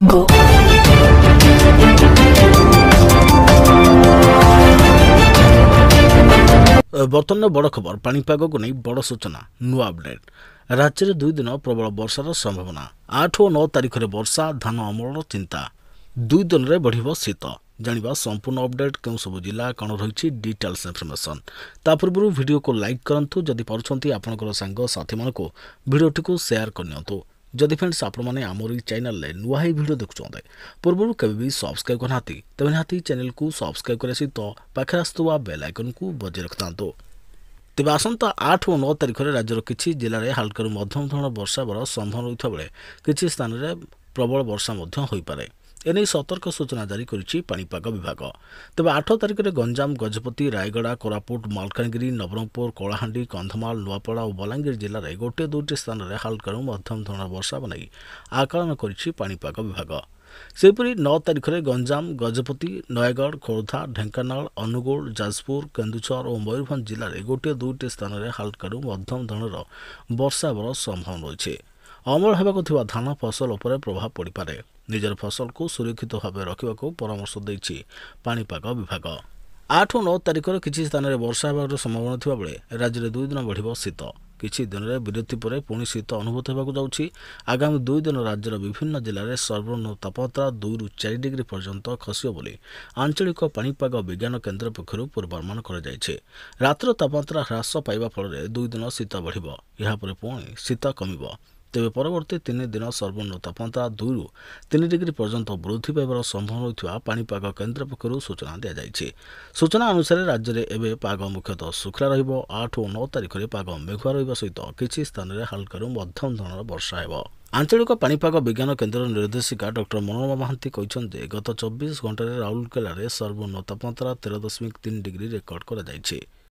Go. बर्तमान बड़ खबर पाणीपाग को नहीं बड़ सूचना नुआ अपडेट राज्य में 2 दिन प्रबल वर्षार संभावना 8 और 9 तारिख में वर्षा धान अमल चिंता 2 दिन में बढ़ शीत जानिबा संपूर्ण अपडेट क्यों सब जिला कौन रही डिटेल्स इनफॉरमेशन ता पूर्व वीडियो को लाइक करंतु जदि पारुछंती आपनकर सांग साथी मान को वीडियोटी को शेयर करनियंतु जदि फ्रेंड्स आपण मैंने आमरी चैनल ले नुआ ही वीडियो देखुंते पूर्व केवे भी सब्सक्राइब करना तेज निहाती चैनल को सब्सक्राइब करे सहित पाखे आसुवा बेल आइकन को बजाय रखता तेज आसंता 8 और 9 तारिख में राज्यर किसी जिले में हालकर मध्यम धरण वर्षा हेबार संभावना रही बेले किसी स्थान में प्रबल वर्षा होपे एने सतर्क सूचना जारी करिछि पाणीपाग विभाग तेज 8 तारिख में गंजाम गजपति रायगड़ा कोरापुट मालकानगिरी नवरंगपुर कलाहांडी कंधमाल नुआपड़ा और बलांगीर जिले में गोटे 2टी स्थान में हालकर मध्यम धरण वर्षा बनाई आकलन करिछि पाणीपाग विभाग सेपरी 9 तारिख में गंजाम गजपति नयगढ़ खोर्धा ढेंकानाल अनुगुल जाजपुर केन्दुझर और मयूरभंज जिले में गोटे 2टी स्थान में हालकर मध्यम धरण वर्षा हेबार संभावना रही अमल होगा धान फसल उपर प्रभाव पड़े निजर फसल को सुरक्षित भाव रखा परामर्श देछि पाणीपाग विभाग 8 और 9 तारिख में किसी स्थान में वर्षा होगा संभावना थिबा बेले राज्य में 2 दिन बढ़ शीत किछि दिन में विरति पर पुणी शीत अनुभूत होगा जाउछि आगामी 2 दिन राज्यर विभिन्न जिले में सर्वनिम्न तापमात्रा 2 ରୁ 4 डिग्री पर्यंत खसियो बोली आंचलिक पाणीपाग विज्ञान केन्द्र पक्षर पूर्वानुमान कराଯାଇଛି रातिर तापमात्रा ह्रास पाइबा फल 2 दिन शीत बढ़िबो या पर पुणी शीत कमिबो तेज परवर्ती 3 दिन सर्वनिम्न तापमात्रा 2 ରୁ 3 डिग्री पर्यंत वृद्धि पाइबार संभावना रही पाणीपाग केन्द्र पक्षर सूचना दी सूचना अनुसार राज्य में एवं पाग मुख्यतः शुखला रहिबो 8 और 9 तारिख में पाग मेघुआ रहिबा सहित किछि स्थान में हालकर मध्यम धरण वर्षा हेबो आंचलिक पाणीपाग विज्ञान केन्द्र निर्देशिका डॉक्टर मनोरमा महांती गत 24 घंटे राउरकेला सर्वनिम्न तापमात्रा 13.3 डिग्री रेकर्ड कर